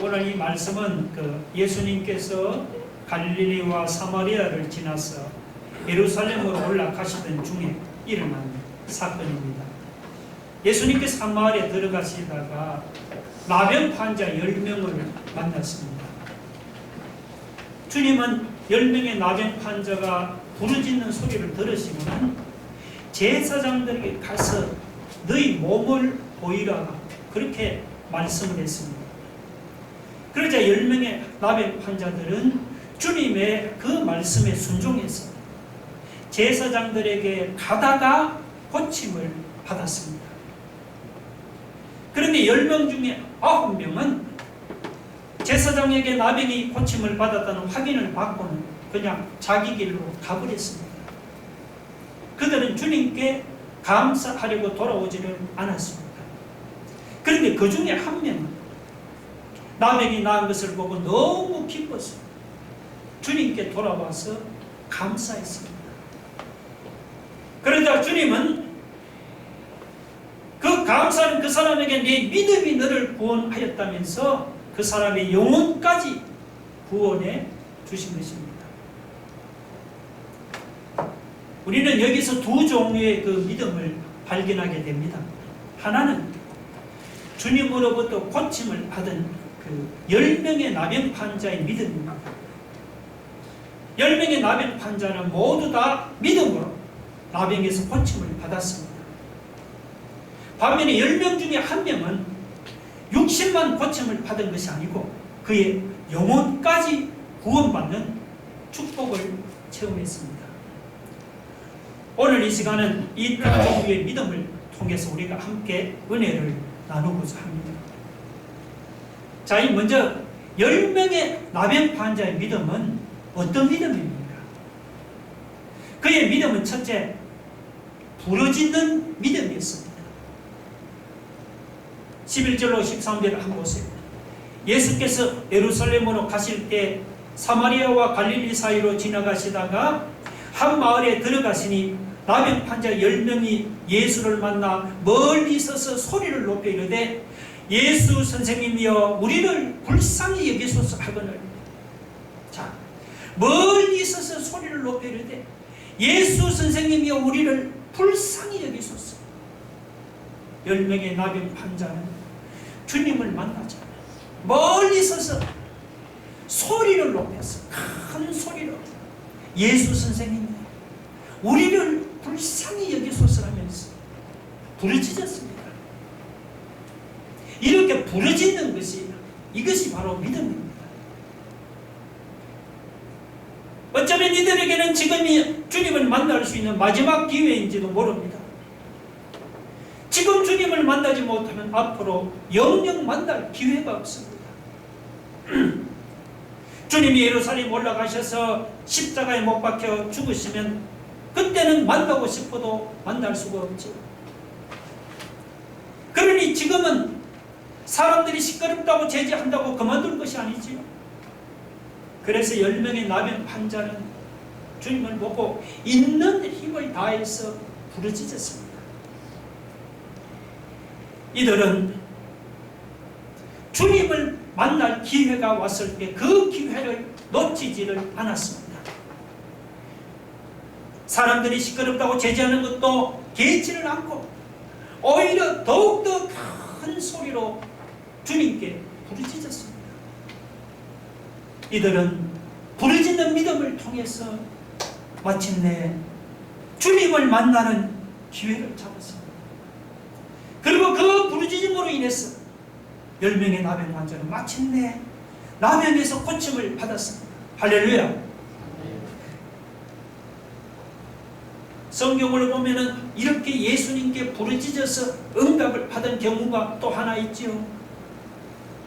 오늘 이 말씀은 예수님께서 갈릴리와 사마리아를 지나서 예루살렘으로 올라가시던 중에 일어난 사건입니다. 예수님께서 한 마을에 들어가시다가 나병 환자 10명을 만났습니다. 주님은 10명의 나병 환자가 부르짖는 소리를 들으시고는 제사장들에게 가서 너희 몸을 보이라 그렇게 말씀을 했습니다. 그러자 10명의 나병 환자들은 주님의 그 말씀에 순종해서 제사장들에게 가다가 고침을 받았습니다. 그런데 10명 중에 9명은 제사장에게 나병이 고침을 받았다는 확인을 받고는 그냥 자기 길로 가버렸습니다. 그들은 주님께 감사하려고 돌아오지를 않았습니다. 그런데 그 중에 한 명은 나병이 나은 것을 보고 너무 기뻐서 주님께 돌아와서 감사했습니다. 그러자 주님은 그 감사는 그 사람에게 내 믿음이 너를 구원하였다면서 그 사람의 영혼까지 구원해 주신 것입니다. 우리는 여기서 두 종류의 그 믿음을 발견하게 됩니다. 하나는 주님으로부터 고침을 받은 그 10명의 나병 환자의 믿음입니다. 10명의 나병 환자는 모두 다 믿음으로 나병에서 고침을 받았습니다. 반면에 10명 중에 한 명은 육신만 고침을 받은 것이 아니고 그의 영혼까지 구원받는 축복을 체험했습니다. 오늘 이 시간은 이 두 종류의 믿음을 통해서 우리가 함께 은혜를 나누고자 합니다. 자, 먼저 10명의 나병 환자의 믿음은 어떤 믿음입니까? 그의 믿음은 첫째, 부르짖는 믿음이었습니다. 11절로 13절을 한번 보세요. 예수께서 예루살렘으로 가실 때 사마리아와 갈릴리 사이로 지나가시다가 한 마을에 들어가시니 나병 환자 10명이 예수를 만나 멀리 서서 소리를 높여 이르되 예수 선생님이여 우리를 불쌍히 여기소서 하거늘. 자, 멀리 서서 소리를 높여 이르되 예수 선생님이여 우리를 불쌍히 여기소서. 10명의 나병 환자는 주님을 만나자 멀리 서서 소리를 높여서 큰 소리로 예수 선생님 우리를 불쌍히 여기소서 하면서 부르짖었습니다. 이렇게 부르짖는 것이 이것이 바로 믿음입니다. 어쩌면 이들에게는 지금이 주님을 만날 수 있는 마지막 기회인지도 모릅니다. 지금 주님을 만나지 못하면 앞으로 영영 만날 기회가 없습니다. 주님이 예루살렘 올라가셔서 십자가에 못 박혀 죽으시면 그때는 만나고 싶어도 만날 수가 없죠. 그러니 지금은 사람들이 시끄럽다고 제지한다고 그만둘 것이 아니지요. 그래서 10명의 나병 환자는 주님을 보고 있는 힘을 다해서 부르짖었습니다. 이들은 주님을 만날 기회가 왔을 때 그 기회를 놓치지를 않았습니다. 사람들이 시끄럽다고 제지하는 것도 개의치를 않고 오히려 더욱더 큰 소리로 주님께 부르짖었습니다. 이들은 부르짖는 믿음을 통해서 마침내 주님을 만나는 기회를 잡았습니다. 그리고 그 부르짖음으로 인해서 10명의 나병 환자는 마침내 나병에서 고침을 받았습니다. 할렐루야. 성경을 보면은 이렇게 예수님께 부르짖어서 응답을 받은 경우가 또 하나 있지요.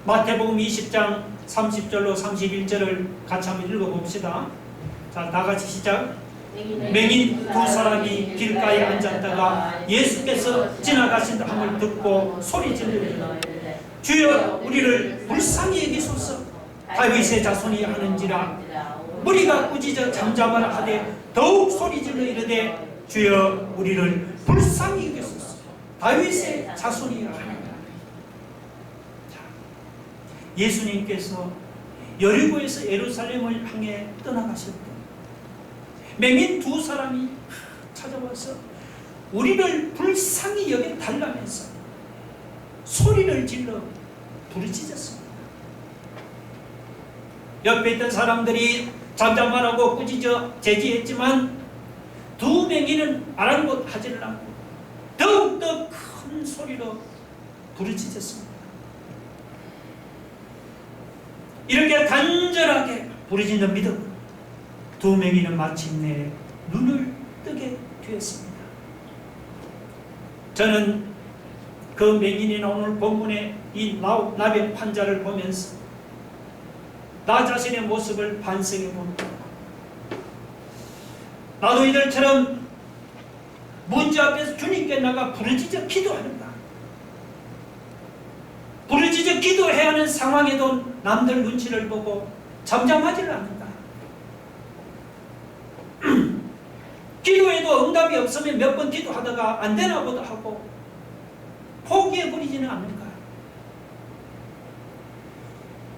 마태복음 20장 30절로 31절을 같이 한번 읽어봅시다. 자, 다 같이 시작. 맹인 두 사람이 길가에 앉았다가 예수께서 지나가신다 함을 듣고 소리질러 이르되 주여 우리를 불쌍히 여기소서. 다윗의 자손이 하는지라. 무리가 꾸짖어 잠잠하라 하되 더욱 소리질러 이르되 주여 우리를 불쌍히 여기소서. 다윗의 자손이 하느니라. 예수님께서 여리고에서 예루살렘을 향해 떠나가실 때 맹인 두 사람이 찾아와서 우리를 불쌍히 여겨 달라면서 소리를 질러 부르짖었습니다. 옆에 있던 사람들이 잠잠하라고 꾸짖어 제지했지만 두 맹인은 아랑곳하지를 않고 더욱더 큰 소리로 부르짖었습니다. 이렇게 간절하게 부르짖는 믿음, 두 맹인은 마침내 눈을 뜨게 되었습니다. 저는 그 맹인이나 오늘 본문의 이 나병 환자를 보면서 나 자신의 모습을 반성해 봅니다. 나도 이들처럼 문제 앞에서 주님께 나가 부르짖어 기도하는가? 부르짖어 기도해야 하는 상황에도 남들 눈치를 보고 잠잠하지를 않는가? 기도해도 응답이 없으면 몇 번 기도하다가 안 되나 보다 하고 포기해버리지는 않는가?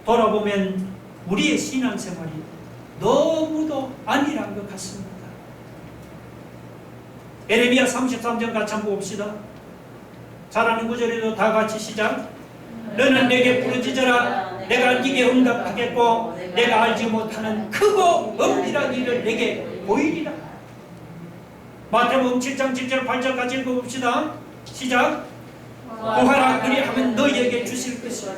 돌아보면 우리의 신앙생활이 너무도 아니란 것 같습니다. 에레미야 33장 같이 한번 봅시다. 잘하는 구절에도 다 같이 시작. 너는 내게 부르짖어라. 내가 네게 응답하겠고 내가 알지 못하는 크고 엄밀한 일을 내게 보이리라. 마태복음 7장 7절 8절까지 읽어봅시다. 시작. 구하라 그리하면 너희에게 주실 것이요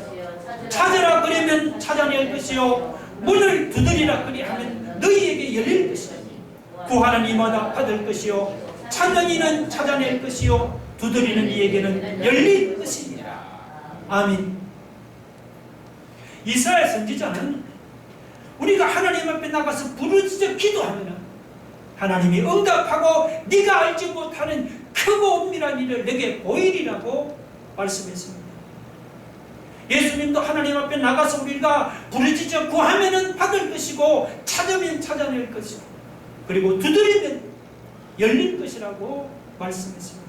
찾으라 그러면 찾아낼 것이요 문을 두드리라 그리하면 너희에게 열릴 것이요 구하는 이마다 받을 것이요 찾는 이는 찾아낼 것이요 두드리는 이에게는 열릴 것이니라. 아멘. 이스라엘 선지자는 우리가 하나님 앞에 나가서 부르짖어 기도하면 하나님이 응답하고 네가 알지 못하는 크고 엄밀한 일을 내게 보이리라고 말씀했습니다. 예수님도 하나님 앞에 나가서 우리가 부르짖어 구하면 받을 것이고 찾으면 찾아낼 것이고 그리고 두드리면 열릴 것이라고 말씀했습니다.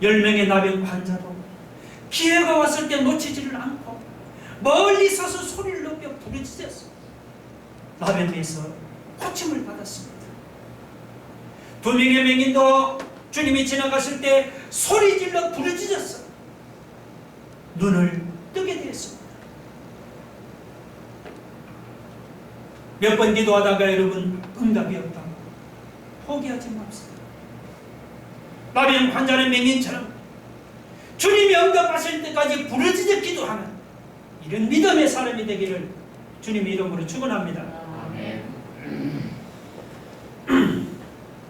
10명의 나병 환자도 기회가 왔을 때 놓치지를 않고 멀리 서서 소리를 높여 부르짖었습니다. 나병에서 고침을 받았습니다. 2명의 맹인도 주님이 지나가실 때 소리질러 부르짖었어요. 눈을 뜨게 되었습니다. 몇 번 기도하다가 여러분 응답이 없다고 포기하지 맙시다. 나병 환자는 맹인처럼 주님이 응답하실 때까지 부르짖어 기도하는 이런 믿음의 사람이 되기를 주님의 이름으로 축원합니다.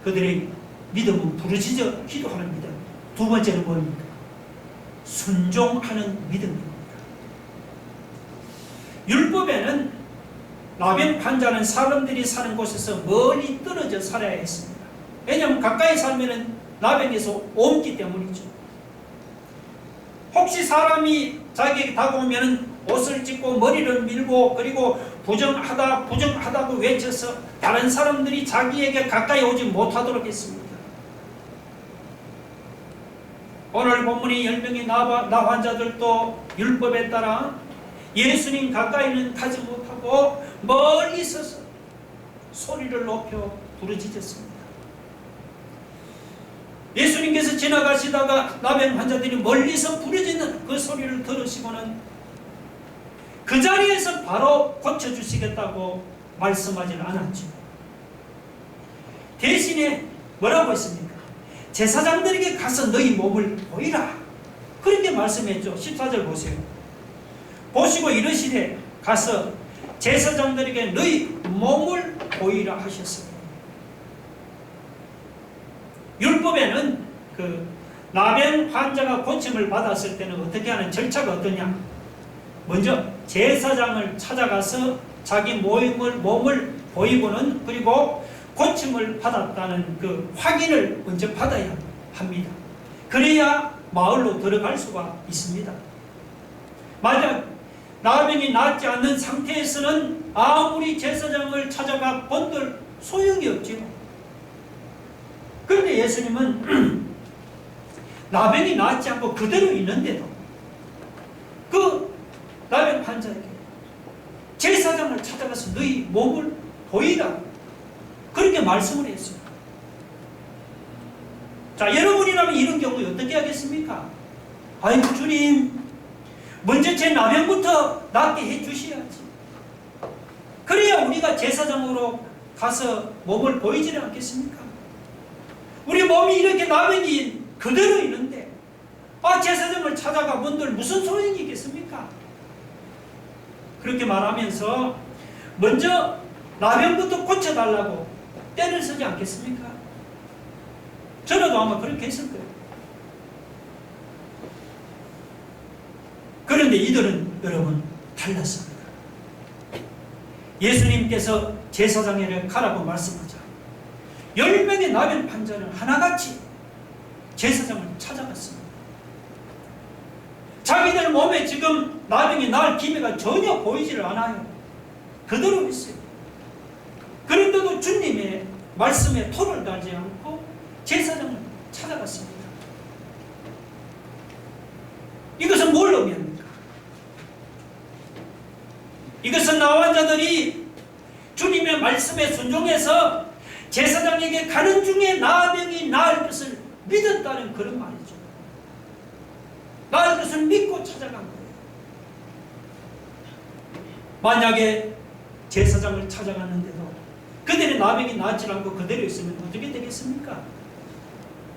그들의 믿음은 부르짖어 기도하는 믿음. 두 번째는 뭡니까? 순종하는 믿음입니다. 율법에는 나병 환자는 사람들이 사는 곳에서 멀리 떨어져 살아야 했습니다. 왜냐하면 가까이 살면 나병에서 옮기 때문이죠. 혹시 사람이 자기에게 다가오면 옷을 찢고 머리를 밀고 그리고 부정하다고 외쳐서 다른 사람들이 자기에게 가까이 오지 못하도록 했습니다. 오늘 본문의 10명의 나 환자들도 율법에 따라 예수님 가까이는 가지 못하고 멀리 서서 소리를 높여 부르짖었습니다. 예수님께서 지나가시다가 나병 환자들이 멀리서 부르짖는 그 소리를 들으시고는 그 자리에서 바로 고쳐주시겠다고 말씀하지는 않았죠. 대신에 뭐라고 했습니까? 제사장들에게 가서 너희 몸을 보이라. 그렇게 말씀했죠. 14절 보세요. 보시고 이르시되 가서 제사장들에게 너희 몸을 보이라 하셨습니다. 율법에는 그 나병 환자가 고침을 받았을 때는 어떻게 하는 절차가 어떠냐? 먼저 제사장을 찾아가서 자기 몸을 보이고는 그리고 고침을 받았다는 그 확인을 먼저 받아야 합니다. 그래야 마을로 들어갈 수가 있습니다. 만약 나병이 낫지 않는 상태에서는 아무리 제사장을 찾아가 본들 소용이 없지요. 그런데 예수님은 나병이 낫지 않고 그대로 있는데도 그 나병 환자에게 제사장을 찾아가서 너희 몸을 보이라 그렇게 말씀을 했어요. 자, 여러분이라면 이런 경우에 어떻게 하겠습니까? 아이고 주님, 먼저 제 나병부터 낫게 해주셔야지. 그래야 우리가 제사장으로 가서 몸을 보이지는 않겠습니까? 우리 몸이 이렇게 나병이 그대로 있는데 제사장을 찾아가 본들 무슨 소용이 있겠습니까? 그렇게 말하면서 먼저 나병부터 고쳐달라고 때를 쓰지 않겠습니까? 저라도 아마 그렇게 했을 거예요. 그런데 이들은 여러분 달랐습니다. 예수님께서 제사장에게 가라고 말씀하자 10명의 나병 환자는 하나같이 제사장을 찾아갔습니다. 자기들 몸에 지금 나병이 날 기미가 전혀 보이지를 않아요. 그대로 있어요. 그런데도 주님의 말씀에 토를 달지 않고 제사장을 찾아갔습니다. 이것은 뭘 의미합니까? 이것은 나 환자들이 주님의 말씀에 순종해서 제사장에게 가는 중에 나병이 나을 것을 믿었다는 그런 말이죠. 나을 것을 믿고 찾아간 거예요. 만약에 제사장을 찾아갔는데도 그들의 나병이 낫지 않고 그대로 있으면 어떻게 되겠습니까?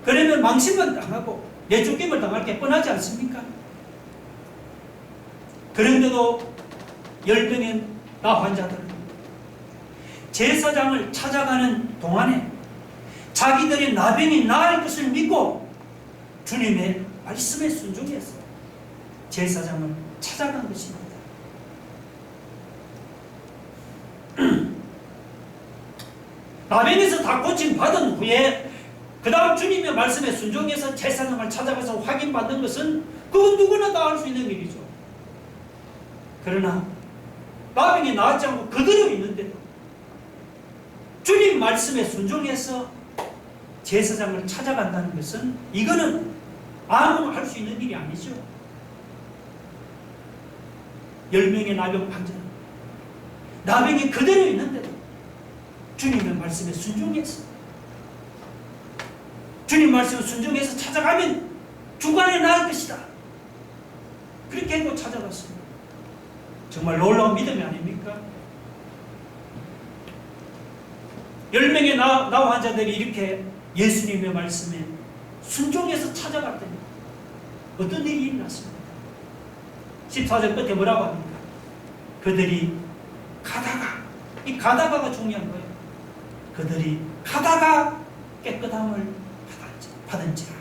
그러면 망신만 당하고 내쫓김을 당할 게 뻔하지 않습니까? 그런데도 10명의 나 환자들은 제사장을 찾아가는 동안에 자기들의 나병이 나을 것을 믿고 주님의 말씀에 순종해서 제사장을 찾아간 것입니다. 나병에서 다 고침받은 후에 그 다음 주님의 말씀에 순종해서 제사장을 찾아가서 확인받는 것은 그건 누구나 다 할 수 있는 일이죠. 그러나 나병이 나았지 않고 그대로 있는데도 주님 말씀에 순종해서 제사장을 찾아간다는 것은 이거는 아무나 할 수 있는 일이 아니죠. 10명의 나병 환자는 나병이 그대로 있는데도 주님의 말씀에 순종해서 주님 말씀에 순종해서 찾아가면 주간에 나을 것이다. 그렇게 하고 찾아갔습니다. 정말 놀라운 믿음이 아닙니까? 10명의 나 환자들이 이렇게 예수님의 말씀에 순종해서 찾아갔더니 어떤 일이 일어났습니까? 14절 끝에 뭐라고 합니까? 그들이 가다가, 이 가다가가 중요한 거예요. 그들이 가다가 깨끗함을 받은지라.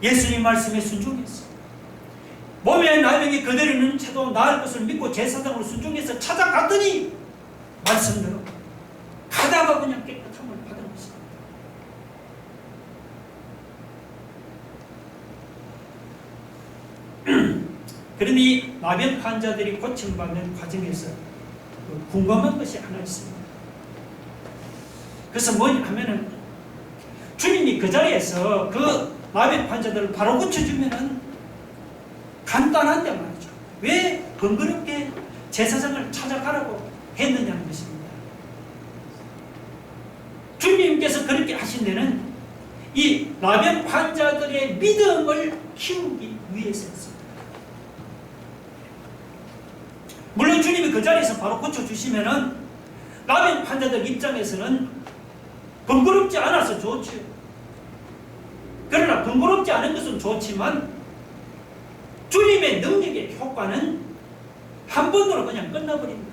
예수님 말씀에 순종했어. 몸에 나병이 그대로 있는 채도 나을 것을 믿고 제사장으로 순종해서 찾아갔더니 말씀대로 가다가 그냥 깨끗함을 받은 것입니다. 그러니 나병 환자들이 고침받는 과정에서 궁금한 것이 하나 있습니다. 그래서 뭐냐 하면은 주님이 그 자리에서 그 나병 환자들을 바로 고쳐주면은 간단한데 말이죠. 왜 번거롭게 제사장을 찾아가라고 했느냐는 것입니다. 주님께서 그렇게 하신 데는 이 나병 환자들의 믿음을 키우기 위해서였습니다. 물론 주님이 그 자리에서 바로 고쳐주시면은 나병 환자들 입장에서는 번거롭지 않아서 좋죠. 그러나 번거롭지 않은 것은 좋지만 주님의 능력의 효과는 한 번으로 그냥 끝나버립니다.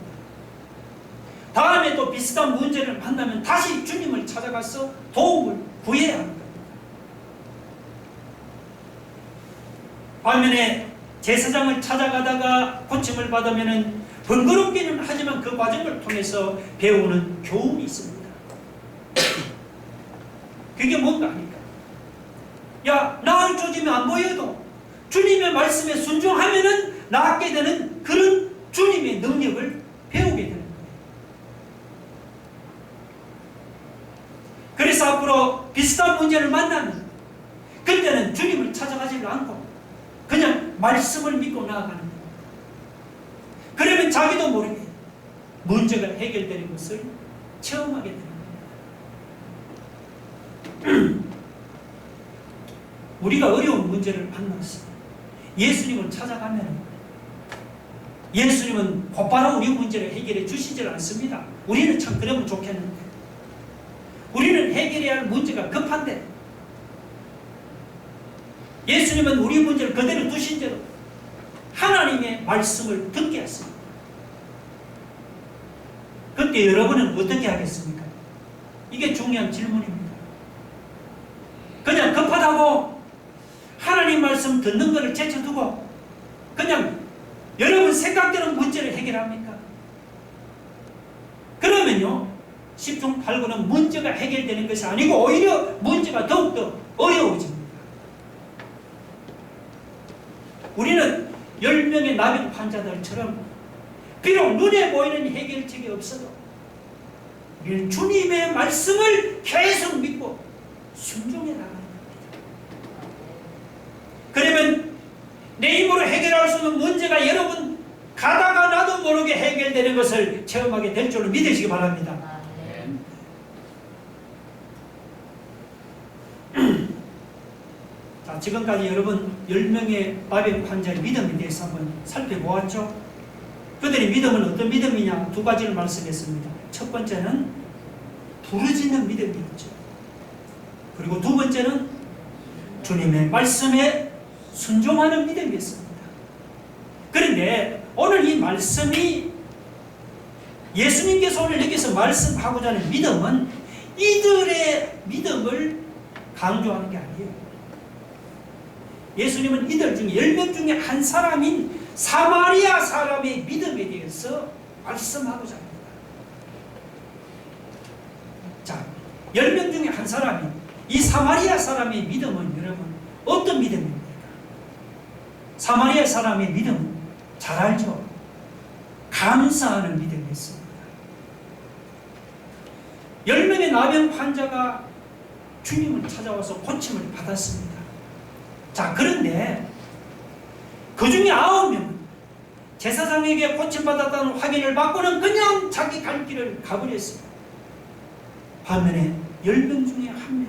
다음에 또 비슷한 문제를 만나면 다시 주님을 찾아가서 도움을 구해야 합니다. 반면에 제사장을 찾아가다가 고침을 받으면 번거롭기는 하지만 그 과정을 통해서 배우는 교훈이 있습니다. 그게 뭔가 하니까 나을 조짐이 안 보여도 주님의 말씀에 순종하면은 낫게 되는 그런 주님의 능력을 배우게 되는 거예요. 그래서 앞으로 비슷한 문제를 만나면 그때는 주님을 찾아가지 않고 그냥 말씀을 믿고 나아가는 거예요. 그러면 자기도 모르게 문제가 해결되는 것을 체험하게 되는 거예요. 우리가 어려운 문제를 만났어. 예수님을 찾아가면 예수님은 곧바로 우리 문제를 해결해 주시질 않습니다. 우리는 참 그러면 좋겠는데 우리는 해결해야 할 문제가 급한데 예수님은 우리 문제를 그대로 두신 채로 하나님의 말씀을 듣게 했습니다. 그때 여러분은 어떻게 하겠습니까? 이게 중요한 질문입니다. 그냥 급하다고 하나님 말씀 듣는 것을 제쳐두고 그냥 여러분 생각대로 문제를 해결합니까? 그러면요 10중 8구는 문제가 해결되는 것이 아니고 오히려 문제가 더욱더 어려워집니다. 우리는 10명의 나병 환자들처럼 비록 눈에 보이는 해결책이 없어도 우리는 주님의 말씀을 계속 믿고 순종해 나가는 겁니다. 그러면 내 힘으로 해결할 수 없는 문제가 여러분 가다가 나도 모르게 해결되는 것을 체험하게 될 줄로 믿으시기 바랍니다. 자, 지금까지 여러분 10명의 나병 환자의 믿음에 대해서 한번 살펴보았죠. 그들의 믿음은 어떤 믿음이냐? 두 가지를 말씀했습니다. 첫 번째는 부르짖는 믿음이었죠. 그리고 두 번째는 주님의 말씀에 순종하는 믿음이었습니다. 그런데 오늘 이 말씀이 예수님께서 오늘 여기서 말씀하고자 하는 믿음은 이들의 믿음을 강조하는 게 아니에요. 예수님은 이들 중에 10명 중에 한 사람인 사마리아 사람의 믿음에 대해서 말씀하고자 합니다. 자, 10명 중에 한 사람인 이 사마리아 사람의 믿음은 여러분 어떤 믿음입니까? 사마리아 사람의 믿음은 잘 알죠? 감사하는 믿음이었습니다. 10명의 나병 환자가 주님을 찾아와서 고침을 받았습니다. 자, 그런데 그 중에 9명은 제사장에게 고침받았다는 확인을 받고는 그냥 자기 갈 길을 가버렸습니다. 반면에 10명 중에 1명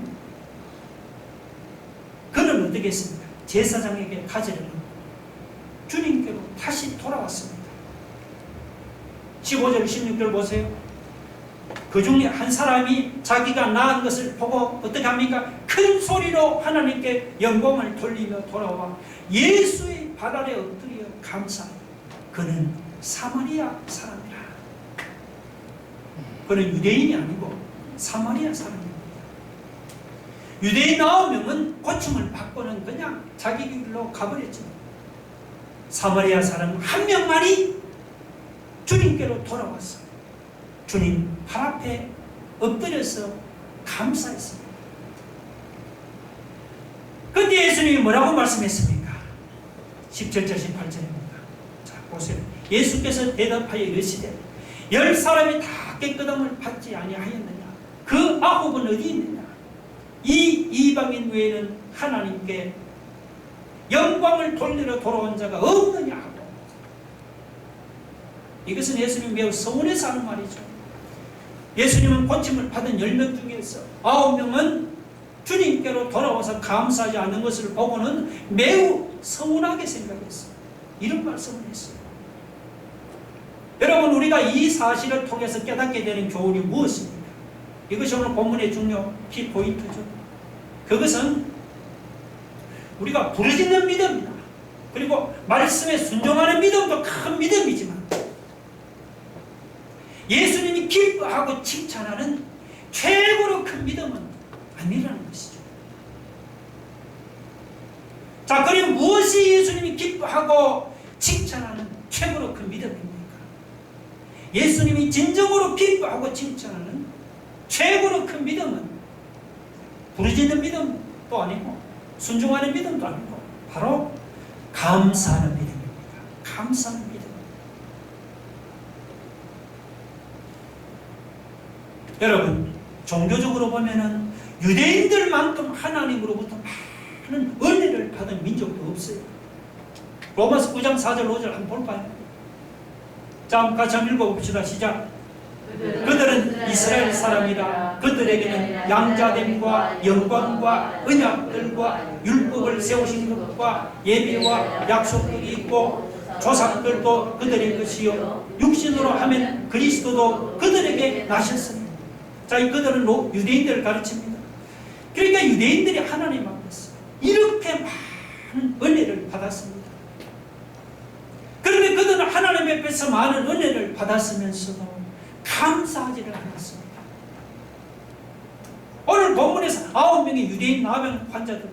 그는 어떻게 했습니까? 제사장에게 가지를 놓고 주님께로 다시 돌아왔습니다. 15절 16절 보세요. 그 중에 한 사람이 자기가 낳은 것을 보고 어떻게 합니까? 큰 소리로 하나님께 영광을 돌리며 돌아와 예수의 발 아래 엎드려 감사하여 그는 사마리아 사람이라. 그는 유대인이 아니고 사마리아 사람입니다. 유대인 9명은 고침을 받고는 그냥 자기 길로 가버렸죠. 사마리아 사람 1명만이 주님께로 돌아왔어요. 주님 발 앞에 엎드려서 감사했습니다. 그때 예수님이 뭐라고 말씀했습니까? 17절 18절입니다. 자, 보세요. 예수께서 대답하여 이르시되 10사람이 다 깨끗함을 받지 아니하였느냐? 그 9은 어디 있느냐? 이 이방인 외에는 하나님께 영광을 돌리러 돌아온 자가 없느냐 하고. 이것은 예수님 매우 서운해서 하는 말이죠. 예수님은 고침을 받은 10명 중에서 9명은 주님께로 돌아와서 감사하지 않는 것을 보고는 매우 서운하게 생각했어요. 이런 말씀을 했어요. 여러분, 우리가 이 사실을 통해서 깨닫게 되는 교훈이 무엇입니까? 이것이 오늘 본문의 중요 키포인트죠. 그것은 우리가 부르짖는 믿음이다. 그리고 말씀에 순종하는 믿음도 큰 믿음이지만 예수님이 기뻐하고 칭찬하는 최고로 큰 믿음은 아니라는 것이죠. 자, 그럼 무엇이 예수님이 기뻐하고 칭찬하는 최고로 큰 믿음입니까? 예수님이 진정으로 기뻐하고 칭찬하는 최고로 큰 믿음은 부르짖는 믿음도 아니고 순종하는 믿음도 아니고 바로 감사하는 믿음입니다. 감사하는 믿음. 여러분, 종교적으로 보면은 유대인들만큼 하나님으로부터 많은 은혜를 받은 민족도 없어요. 로마서 9장 4절 5절 한번 볼까요? 자, 같이 한번 읽어봅시다. 시작. 그들은 이스라엘 사람이라. 그들에게는 양자됨과 영광과 언약들과 율법을 세우신 것과 예배와 약속들이 있고 조상들도 그들의 것이요 육신으로 하면 그리스도도 그들에게 나셨습니다. 자, 이 그들은 유대인들을 가르칩니다. 그러니까 유대인들이 하나님 앞에서 이렇게 많은 은혜를 받았습니다. 그런데 그들은 하나님 앞에서 많은 은혜를 받았으면서도 감사하지를 않았습니다. 오늘 본문에서 9명의 유대인 나병 환자들도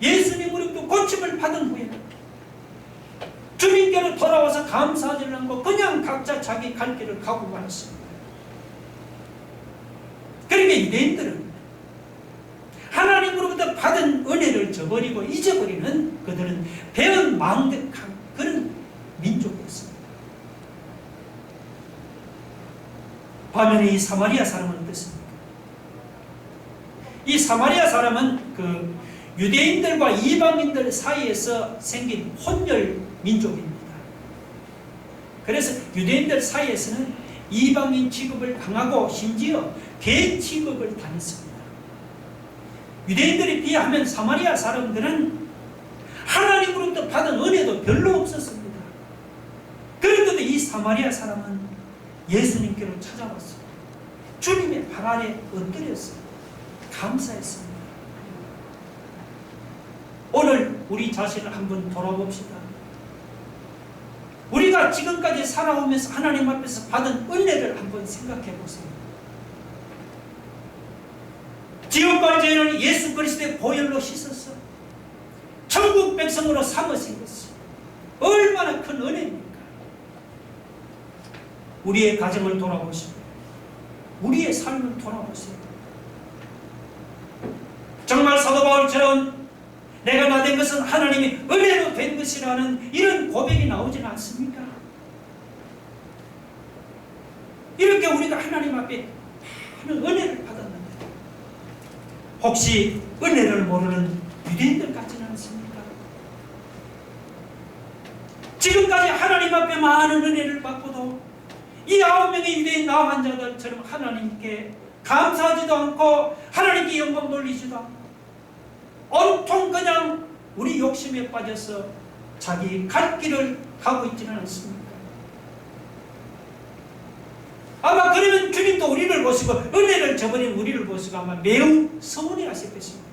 예수님으로부터 고침을 받은 후에 주님께로 돌아와서 감사하지를 않고 그냥 각자 자기 갈 길을 가고 말았습니다. 그러니까 유대인들은 하나님으로부터 받은 은혜를 저버리고 잊어버리는 그들은 배은 망덕한 그런 민족이었습니다. 반면에 이 사마리아 사람은 어떻습니까? 이 사마리아 사람은 그 유대인들과 이방인들 사이에서 생긴 혼혈 민족입니다. 그래서 유대인들 사이에서는 이방인 취급을 당하고 심지어 개 취급을 당했습니다. 유대인들에 비하면 사마리아 사람들은 하나님으로부터 받은 은혜도 별로 없었습니다. 그런데도 이 사마리아 사람은 예수님께로 찾아왔어요. 주님의 발 아래 엎드렸어요. 감사했습니다. 오늘 우리 자신을 한번 돌아봅시다. 우리가 지금까지 살아오면서 하나님 앞에서 받은 은혜를 한번 생각해 보세요. 지옥과 죄는 예수 그리스도의 보혈로 씻었어. 천국 백성으로 삼으신 것이 얼마나 큰 은혜입니까? 우리의 가정을 돌아보시고 우리의 삶을 돌아보세요. 정말 사도 바울처럼 내가 나 된 것은 하나님이 은혜로 된 것이라는 이런 고백이 나오지는 않습니까? 이렇게 우리가 하나님 앞에 많은 은혜를 받았는데 혹시 은혜를 모르는 유대인들 같지는 않습니까? 지금까지 하나님 앞에 많은 은혜를 받고도 이 9명의 유대인 나 환자들처럼 하나님께 감사하지도 않고 하나님께 영광 돌리지도 않고 온통 그냥 우리 욕심에 빠져서 자기 갈 길을 가고 있지는 않습니까? 아마 그러면 주님도 우리를 보시고 은혜를 저버린 우리를 보시고 아마 매우 서운해 하실 것입니다.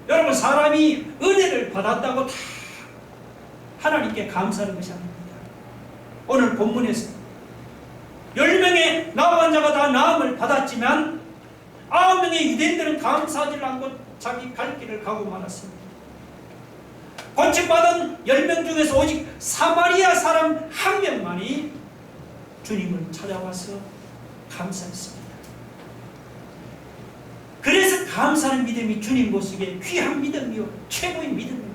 여러분, 사람이 은혜를 받았다고 다 하나님께 감사하는 것이 아닙니다. 오늘 본문에서 10명의 나 환자가 다 나음을 받았지만 9명의 유대인들은 감사하지 않고 자기 갈 길을 가고 말았습니다. 고침받은 10명 중에서 오직 사마리아 사람 1명만이 주님을 찾아와서 감사했습니다. 그래서 감사하는 믿음이 주님 보시기에 귀한 믿음이요 최고의 믿음입니다.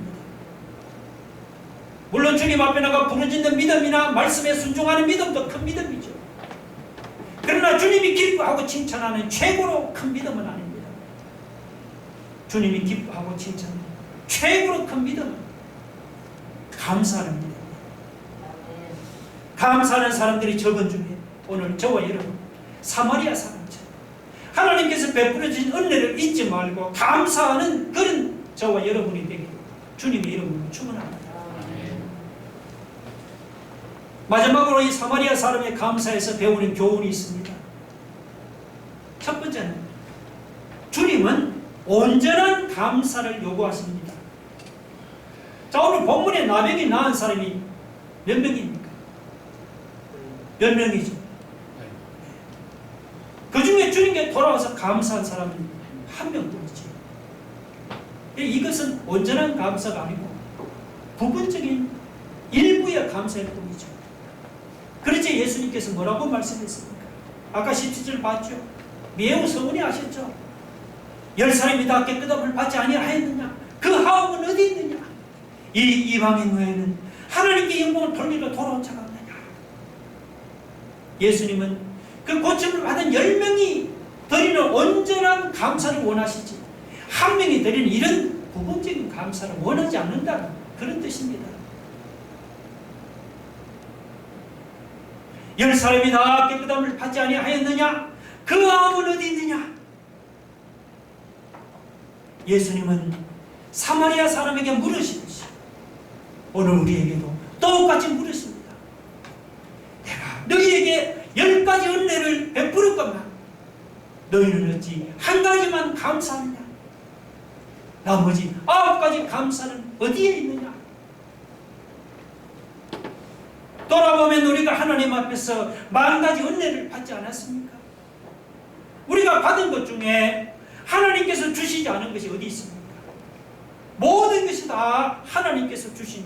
물론 주님 앞에 나가 부르짖는 믿음이나 말씀에 순종하는 믿음도 큰 믿음이죠. 그러나 주님이 기뻐하고 칭찬하는 최고로 큰 믿음은 아닙니다. 주님이 기뻐하고 칭찬하는 최고로 큰 믿음은 감사하는 믿음입니다. 감사하는 사람들이 적은 중에 오늘 저와 여러분 사마리아 사람처럼 하나님께서 베풀어 주신 은혜를 잊지 말고 감사하는 그런 저와 여러분이 되기를 주님의 이름으로 축원합니다. 마지막으로 이 사마리아 사람의 감사에서 배우는 교훈이 있습니다. 첫 번째는 주님은 온전한 감사를 요구하십니다. 자, 오늘 본문에 나병이 나은 사람이 몇 명입니까? 몇 명이죠? 그 중에 주님께 돌아와서 감사한 사람은 한 명뿐이죠. 이것은 온전한 감사가 아니고 부분적인 일부의 감사일 뿐이죠. 그렇지 예수님께서 뭐라고 말씀했습니까? 아까 17절 봤죠? 매우 서운해 하셨죠? 10사람이 다 깨끗함을 받지 아니하였느냐? 그 하옵은 어디 있느냐? 이 이방인 외에는 하나님께 영광을 돌리러 돌아온 자가 없느냐? 예수님은 그 고침을 받은 10명이 드리는 온전한 감사를 원하시지, 한 명이 드리는 이런 부분적인 감사를 원하지 않는다는 그런 뜻입니다. 10사람이 다 깨끗함을 받지 아니하였느냐? 그 마음은 어디 있느냐? 예수님은 사마리아 사람에게 물으시듯이 오늘 우리에게도 똑같이 물으십니다. 내가 너희에게 10가지 은혜를 베풀었건만 너희는 어찌 한 가지만 감사하느냐? 나머지 9가지 감사는 어디에 있느냐? 돌아보면 우리가 하나님 앞에서 10,000가지 은혜를 받지 않았습니까? 우리가 받은 것 중에 하나님께서 주시지 않은 것이 어디 있습니까? 모든 것이 다 하나님께서 주신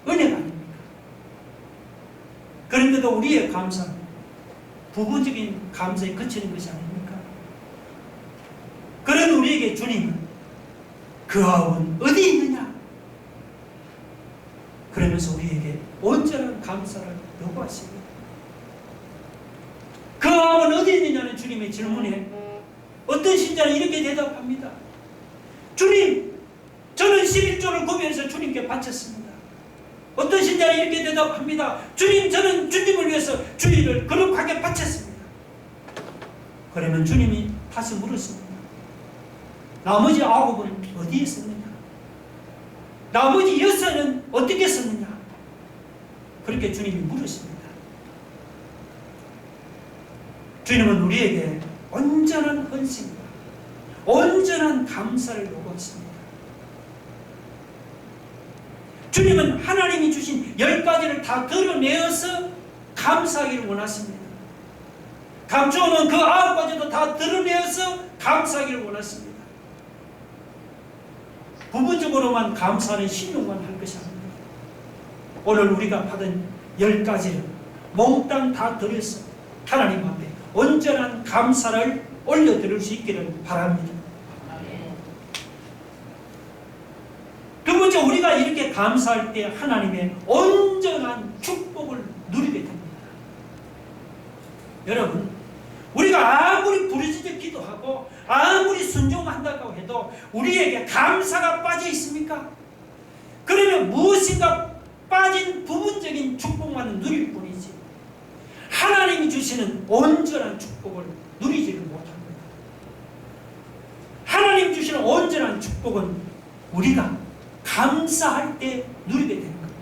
은혜가 아닙니까? 그런데도 우리의 감사는 부분적인 감사에 그치는 것이 아닙니까? 그런 우리에게 주님은 그 아우는 어디 있느냐? 그러면서 우리에게 온전한 감사를 요구하십니다. 그 아우는 어디 있느냐는 주님의 질문에 어떤 신자는 이렇게 대답합니다. 주님, 저는 11조를 구별해서 주님께 바쳤습니다. 어떤 신자는 이렇게 대답합니다. 주님, 저는 주님을 위해서 주일을 거룩하게 바쳤습니다. 그러면 주님이 다시 물었습니다. 나머지 9은 어디에 있었느냐? 나머지 6은 어떻게 썼느냐? 그렇게 주님이 물으십니다. 주님은 우리에게 온전한 헌신과 온전한 감사를 요구하십니다. 주님은 하나님이 주신 10가지를 다 드러내어서 감사하기를 원하십니다. 감추어놓은 그 9가지도 다 드러내어서 감사하기를 원하십니다. 부분적으로만 감사하는 신용만 할 것이 아닙니다. 오늘 우리가 받은 10가지를 몽땅 다 드려서 하나님 앞에 온전한 감사를 올려드릴 수 있기를 바랍니다. 두 번째, 우리가 이렇게 감사할 때 하나님의 온전한 축복을 누리게 됩니다. 여러분, 우리가 아무리 부르짖어 기도하고 아무리 순종한다고 해도 우리에게 감사가 빠져 있습니까? 그러면 무엇인가 빠진 부분적인 축복만 누릴 뿐이지 하나님이 주시는 온전한 축복을 누리지를 못합니다. 하나님 주시는 온전한 축복은 우리가 감사할 때 누리게 되는 겁니다.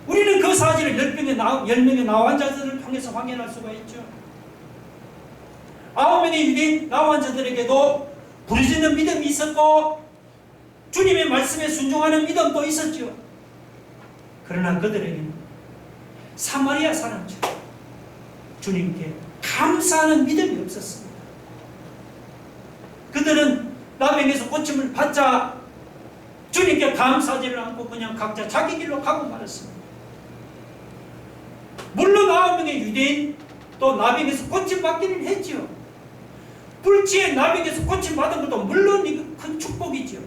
우리는 그 사실을 10명의 나환자들을 통해서 확인할 수가 있죠. 9명의 유대인 나환자들에게도 부르짖는 믿음이 있었고 주님의 말씀에 순종하는 믿음도 있었죠. 그러나 그들에게는 사마리아 사람처럼 주님께 감사하는 믿음이 없었습니다. 그들은 남에게서 고침을 받자 주님께 감사하지를 않고 그냥 각자 자기 길로 가고 말았습니다. 물론 9명의 유대인 또 나병에서 고침받기는 했죠. 불치의 나병에서 고침받은 것도 물론 큰 축복이죠.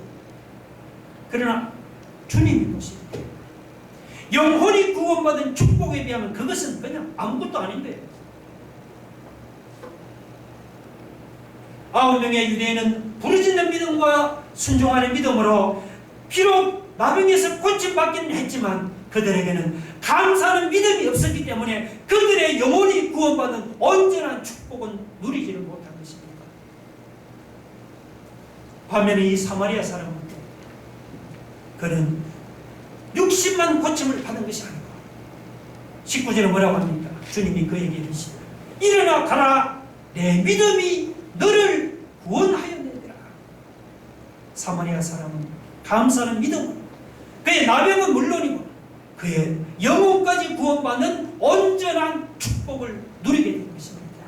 그러나 주님이 보실 때 영혼이 구원받은 축복에 비하면 그것은 그냥 아무것도 아닌데 9명의 유대인은 부르짖는 믿음과 순종하는 믿음으로 비록 나병에서 고침받기는 했지만 그들에게는 감사하는 믿음이 없었기 때문에 그들의 영혼이 구원받는 온전한 축복은 누리지를 못한 것입니다. 반면에 이 사마리아 사람은 그는 60만 고침을 받은 것이 아니고 19절에 뭐라고 합니까? 주님이 그에게 이르시되 일어나 가라, 내 믿음이 너를 구원하였느니라. 사마리아 사람은 감사하는 믿음으로 그의 나병은 물론이고 그의 영혼까지 구원받는 온전한 축복을 누리게 된 것입니다.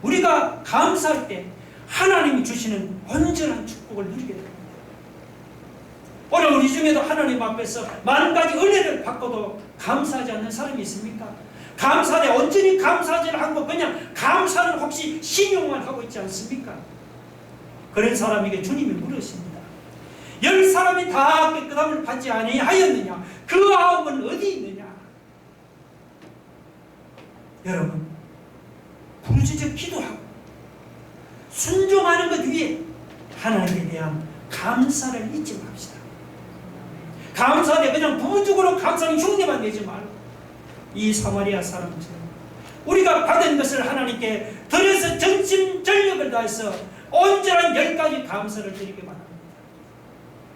우리가 감사할 때 하나님이 주시는 온전한 축복을 누리게 됩니다. 오늘 우리 중에도 하나님 앞에서 10,000가지 은혜를 받고도 감사하지 않는 사람이 있습니까? 감사하되 온전히 감사하지를 않고 그냥 감사는 혹시 신용만 하고 있지 않습니까? 그런 사람에게 주님이 물으십니다. 10사람이 다 깨끗함을 받지 아니하였느냐? 그 9은 어디 있느냐? 여러분, 부르짖어 기도하고 순종하는 것 위에 하나님에 대한 감사를 잊지 맙시다. 감사에 그냥 부분적으로 감사는 흉내만 내지 말고 이 사마리아 사람처럼 우리가 받은 것을 하나님께 드려서 전심전력을 다해서 온전한 10가지 감사를 드리기 바랍니다.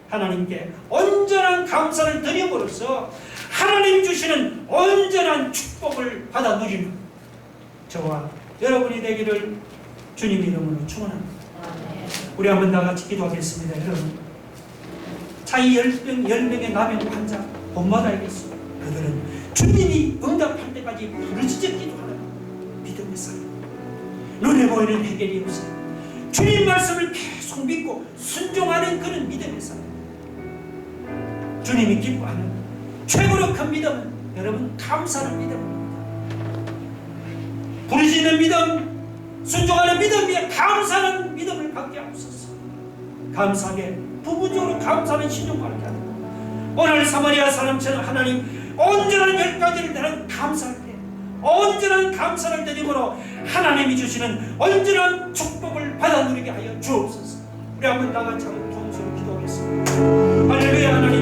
하나님께 온전한 감사를 드림으로써 하나님 주시는 온전한 축복을 받아 누리는 저와 여러분이 되기를 주님 이름으로 축원합니다. 우리 한번 다 같이 기도하겠습니다. 여러분, 자기 10명의 나병 환자 본마다 알겠습니다. 그들은 주님이 응답할 때까지 부르짖어 기도하는 믿음의 사람, 눈에 보이는 해결이 없어 주님 말씀을 계속 믿고 순종하는 그런 믿음의 사람, 주님이 기뻐하는 최고로 큰 믿음은 여러분 감사는 믿음입니다. 부르짖는 믿음, 순종하는 믿음 위에 감사는 믿음을 갖게 하옵소서. 감사하게 부분적으로 감사는 신용하게 하고 오늘 사마리아 사람처럼 하나님 온전한 10가지를 드는 감사할 때 온전한 감사를 드림으로 하나님이 주시는 온전한 축복을 받아 누리게 하여 주옵소서. 우리 한번 다 같이 통성으로 기도하겠습니다. 할렐루야. 하나님